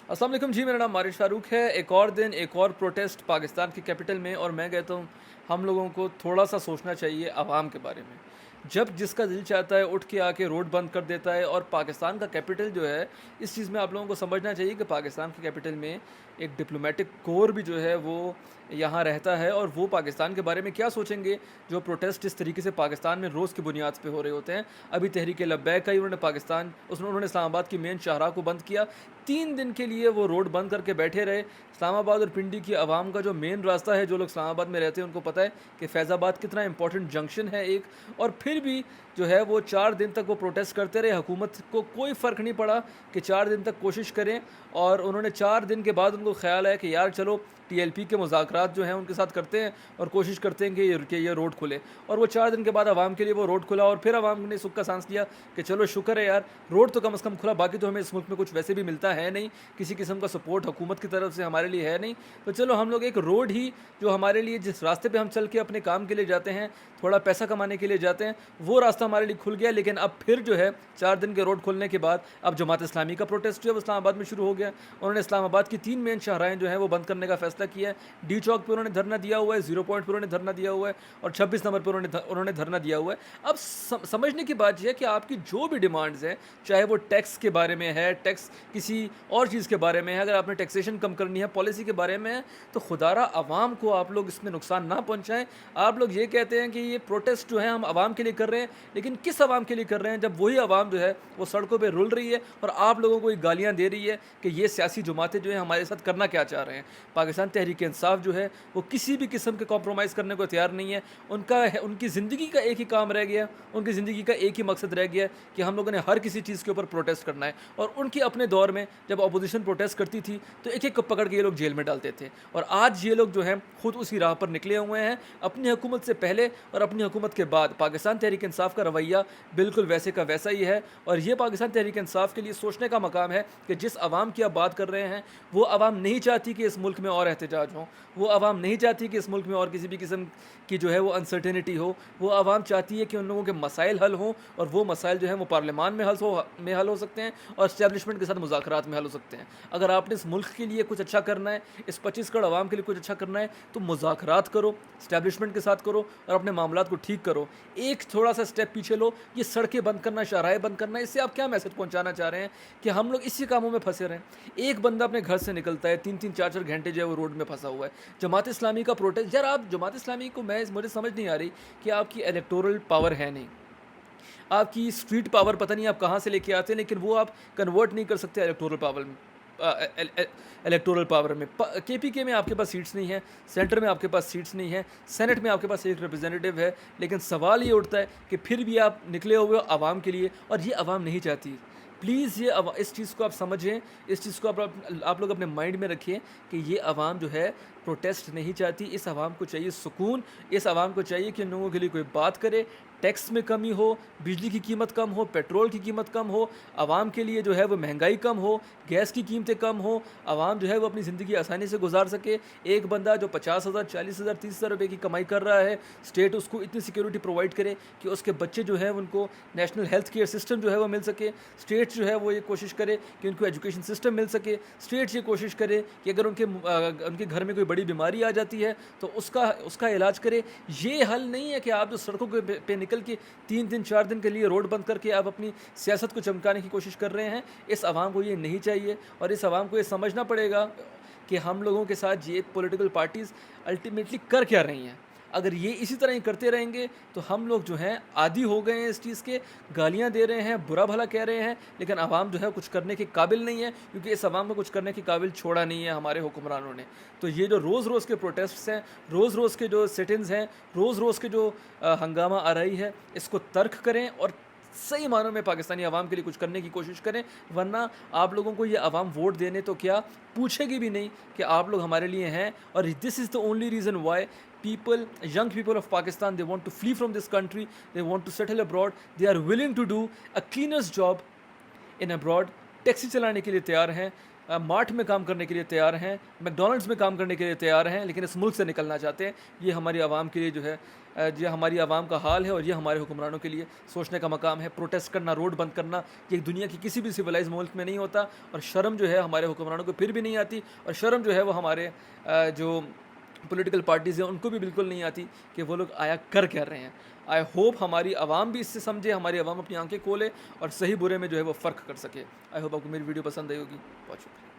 अस्सलाम वालेकुम जी, मेरा नाम मारिश फारूक है। एक और दिन एक और प्रोटेस्ट पाकिस्तान की कैपिटल में, और मैं कहता हूँ हम लोगों को थोड़ा सा सोचना चाहिए आवाम के बारे में। जब जिसका दिल चाहता है उठ के आके रोड बंद कर देता है, और पाकिस्तान का कैपिटल जो है, इस चीज़ में आप लोगों को समझना चाहिए कि पाकिस्तान के कैपिटल में एक डिप्लोमेटिक कोर भी जो है वो यहाँ रहता है, और वो पाकिस्तान के बारे में क्या सोचेंगे जो प्रोटेस्ट इस तरीके से पाकिस्तान में रोज़ की बुनियाद पे हो रहे होते हैं। अभी तहरीक लब्बैक का ही उन्होंने इस्लामाबाद की मेन शाहराह को बंद किया। 3 दिन के लिए वो रोड बंद करके बैठे रहे। इस्लामाबाद और पिंडी की आवाम का जो मेन रास्ता है, जो लोग इस्लामाबाद में रहते हैं उनको पता है कि फैज़ाबाद कितना इंपॉर्टेंट जंक्शन है एक। और फिर भी जो है वो 4 दिन तक वो प्रोटेस्ट करते रहे। हुकूमत को कोई फ़र्क नहीं पड़ा कि 4 दिन तक कोशिश करें, और उन्होंने 4 दिन के बाद उनको ख्याल आया कि यार चलो TLP के मुज़ाकरात जो हैं उनके साथ करते हैं और कोशिश करते हैं कि ये रोड खुले। और वो 4 दिन के बाद आवाम के लिए वो रोड खुला, और फिर आवाम ने सुख का सांस लिया कि चलो शुक्र है यार, रोड तो कम से कम खुला। बाकी तो हमें इस मुल्क में कुछ वैसे भी मिलता है नहीं, किसी किस्म का सपोर्ट हुकूमत की तरफ से हमारे लिए है नहीं, तो चलो हम लोग एक रोड ही जो हमारे लिए, जिस रास्ते पे हम चल के अपने काम के लिए जाते हैं, थोड़ा पैसा कमाने के लिए जाते हैं, वो रास्ता हमारे लिए खुल गया। लेकिन अब फिर जो है 4 दिन के रोड खुलने के बाद अब जमात इस्लामी का प्रोटेस्ट जो है वो इस्लामाबाद में शुरू हो गया। उन्होंने इस्लामाबाद की 3 मेन शाहराहें जो हैं वो बंद करने का फैसला किया है। डी चौक पर उन्होंने धरना दिया हुआ है, 0 पॉइंट पर उन्होंने धरना दिया हुआ है, और 26 नंबर पर उन्होंने धरना दिया हुआ है। अब समझने की बात यह है कि आपकी जो भी डिमांड्स हैं, चाहे वो टैक्स के बारे में है, टैक्स किसी और चीज़ के बारे में है, अगर आपने टैक्सेशन कम करनी है, पॉलिसी के बारे में है, तो खुदारा आवाम को आप लोग इसमें नुकसान ना पहुंचाएं। आप लोग ये कहते हैं कि ये प्रोटेस्ट जो है हम आवाम के लिए कर रहे हैं, लेकिन किस आवाम के लिए कर रहे हैं जब वही आवाम जो है वो सड़कों पर रुल रही है और आप लोगों को गालियाँ दे रही है कि ये सियासी जमातें जो है हमारे साथ करना क्या चाह रहे हैं। पाकिस्तान तहरीक इंसाफ जो है वो किसी भी किस्म के कॉम्प्रोमाइज़ करने को तैयार नहीं है। उनकी ज़िंदगी का एक ही काम रह गया, उनकी ज़िंदगी का एक ही मकसद रह गया कि हम लोगों ने हर किसी चीज़ के ऊपर प्रोटेस्ट करना है। और उनकी अपने दौर में जब अपोजिशन प्रोटेस्ट करती थी तो एक एक को पकड़ के ये लोग जेल में डालते थे, और आज ये लोग जो हैं खुद उसी राह पर निकले हुए हैं। अपनी हुकूमत से पहले और अपनी हुकूमत के बाद पाकिस्तान तहरीक इंसाफ का रवैया बिल्कुल वैसे का वैसा ही है। और ये पाकिस्तान तहरीक इंसाफ के लिए सोचने का मकाम है कि जिस आवाम की आप बात कर रहे हैं, वो आवाम नहीं चाहती कि इस मुल्क में और एहतजाज हो, वो आवाम नहीं चाहती कि इस मुल्क में और किसी भी किस्म की जो है वो अनसर्टेनिटी हो। वो आवाम चाहती है कि उन लोगों के मसाइल हल हों, और वो मसाइल जो हैं वो पार्लियामान में हल हो सकते हैं और इस्टेब्लिशमेंट के साथ मुज़ाकरात में हल हो सकते हैं। अगर आपने इस मुल्क के लिए कुछ अच्छा करना है, इस 25 करोड़ आवाम के लिए कुछ अच्छा करना है, तो मुज़ाकरात करो, इस्टेब्लिशमेंट के साथ करो और अपने मामलात को ठीक करो। एक थोड़ा सा स्टेप पीछे लो। ये सड़कें बंद करना, शाहराहें बंद करना, इससे आप क्या मैसेज पहुंचाना चाह रहे हैं कि हम लोग इसी कामों में फंसे रहें? एक बंदा अपने घर से निकलता है, 3-3 4-4 घंटे जो है वो रोड में फंसा हुआ है। जमात इस्लामी का प्रोटेस्ट, यार आप जमात इस्लामी को मुझे समझ नहीं आ रही कि आपकी इलेक्टोरल पावर है नहीं, आपकी स्ट्रीट पावर पता नहीं आप कहाँ से लेके आते हैं, लेकिन वो आप कन्वर्ट नहीं कर सकते इलेक्टोरल पावर में। इलेक्टोरल पावर में KPK में आपके पास सीट्स नहीं है, सेंटर में आपके पास सीट्स नहीं है, सेनेट में आपके पास एक रिप्रेजेंटेटिव है। लेकिन सवाल ये उठता है कि फिर भी आप निकले हुए हो आवाम के लिए, और ये आवाम नहीं चाहती। प्लीज़ इस चीज़ को आप समझें, इस चीज़ को आप लोग अपने माइंड में रखिए कि ये आवाम जो है प्रोटेस्ट नहीं चाहती। इस आवाम को चाहिए सुकून, इस आवाम को चाहिए कि उन लोगों के लिए कोई बात करे, टैक्स में कमी हो, बिजली की कीमत कम हो, पेट्रोल की कीमत कम हो, आवाम के लिए जो है वो महंगाई कम हो, गैस की कीमतें कम हो, आवाम जो है वो अपनी ज़िंदगी आसानी से गुजार सके। एक बंदा जो 50,000, 40,000, 30,000 रुपये की कमाई कर रहा है, स्टेट उसको इतनी सिक्योरिटी प्रोवाइड करे कि उसके बच्चे जो है उनको नेशनल हेल्थ केयर सिस्टम जो है वो मिल सके। स्टेट जो है वो ये कोशिश करे कि उनको एजुकेशन सिस्टम मिल सके। स्टेट ये कोशिश करे कि अगर उनके घर में कोई बड़ी बीमारी आ जाती है तो उसका इलाज करे। ये हल नहीं है कि आप जो सड़कों पे निकल के 3 दिन 4 दिन के लिए रोड बंद करके आप अपनी सियासत को चमकाने की कोशिश कर रहे हैं। इस आवाम को ये नहीं चाहिए, और इस आवाम को ये समझना पड़ेगा कि हम लोगों के साथ ये पॉलिटिकल पार्टीज़ अल्टीमेटली कर क्या रही हैं। अगर ये इसी तरह ही करते रहेंगे तो हम लोग जो हैं आदी हो गए हैं इस चीज़ के, गालियां दे रहे हैं, बुरा भला कह रहे हैं, लेकिन आवाम जो है कुछ करने के काबिल नहीं है, क्योंकि इस आवाम को कुछ करने के काबिल छोड़ा नहीं है हमारे हुक्मरानों ने। तो ये जो रोज़ रोज़ के प्रोटेस्ट्स हैं, रोज़ रोज़ के जो सिट-इन्स हैं, रोज़ रोज़ के जो हंगामा आ रही है, इसको तर्क करें और सही मानों में पाकिस्तानी आवाम के लिए कुछ करने की कोशिश करें। वरना आप लोगों को ये आवाम वोट देने तो क्या पूछेगी भी नहीं कि आप लोग हमारे लिए हैं। और this is the only reason why young people of Pakistan, they want to flee from this country, they want to settle abroad, they are willing to do a cleaner's job in abroad। Taxi चलाने के लिए तैयार हैं, mart में काम करने के लिए तैयार हैं, मैकडोनल्ड्स में काम करने के लिए तैयार हैं, लेकिन इस मुल्क से निकलना चाहते हैं। ये हमारी आवाम के लिए जो है یہ ہماری عوام کا حال ہے اور یہ ہمارے حکمرانوں کے لیے سوچنے کا مقام ہے. پروٹیسٹ کرنا، روڈ بند کرنا، یہ دنیا کی کسی بھی سویلائز ملک میں نہیں ہوتا، اور شرم جو ہے ہمارے حکمرانوں کو پھر بھی نہیں آتی، اور شرم جو ہے وہ ہمارے جو پولیٹیکل پارٹیز ہیں ان کو بھی بالکل نہیں آتی کہ وہ لوگ آیا کر کیا رہے ہیں. آئی ہوپ ہماری عوام بھی اس سے سمجھے، ہماری عوام اپنی آنکھیں کھولے اور صحیح برے میں جو ہے وہ فرق کر سکے. آئی ہوپ آپ کو میری ویڈیو پسند آئی ہوگی. بہت شکریہ.